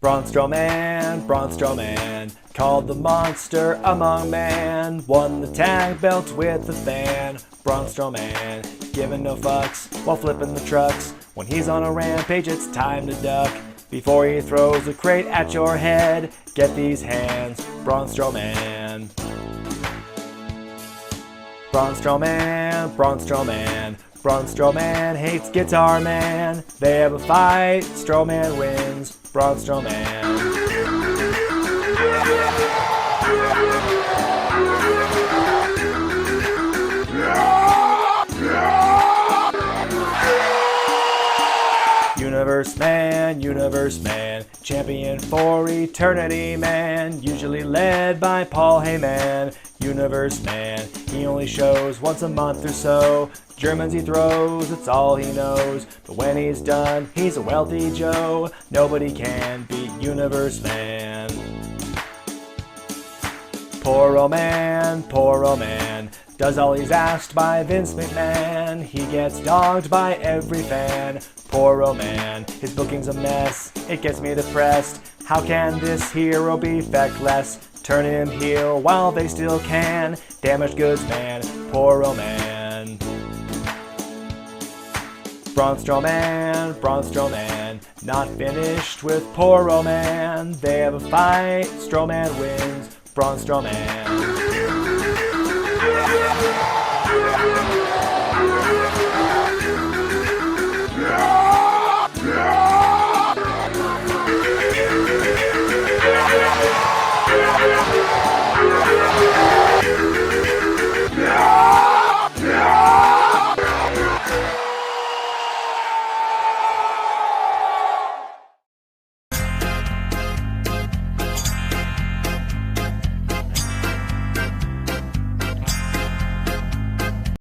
Braun Strowman, called the monster among men, won the tag belt with the fan. Braun Strowman, giving no fucks while flipping the trucks. When he's on a rampage, it's time to duck. Before he throws a crate at your head, get these hands, Braun Strowman. Braun Strowman hates Guitar Man. They have a fight, Strowman wins, Braun Strowman. Universe Man, champion for eternity, man, usually led by Paul Heyman. Universe Man, he only shows once a month or so. Germans he throws, it's all he knows. But when he's done, he's a wealthy Joe. Nobody can beat Universe Man. Poor old man, does all he's asked by Vince McMahon. He gets dogged by every fan. Poor old man, his booking's a mess, it gets me depressed. How can this hero be feckless? Turn him heel while they still can. Damaged goods man, poor old man. Braun Strowman, not finished with poor old man. They have a fight, Strowman wins, Braun Strowman.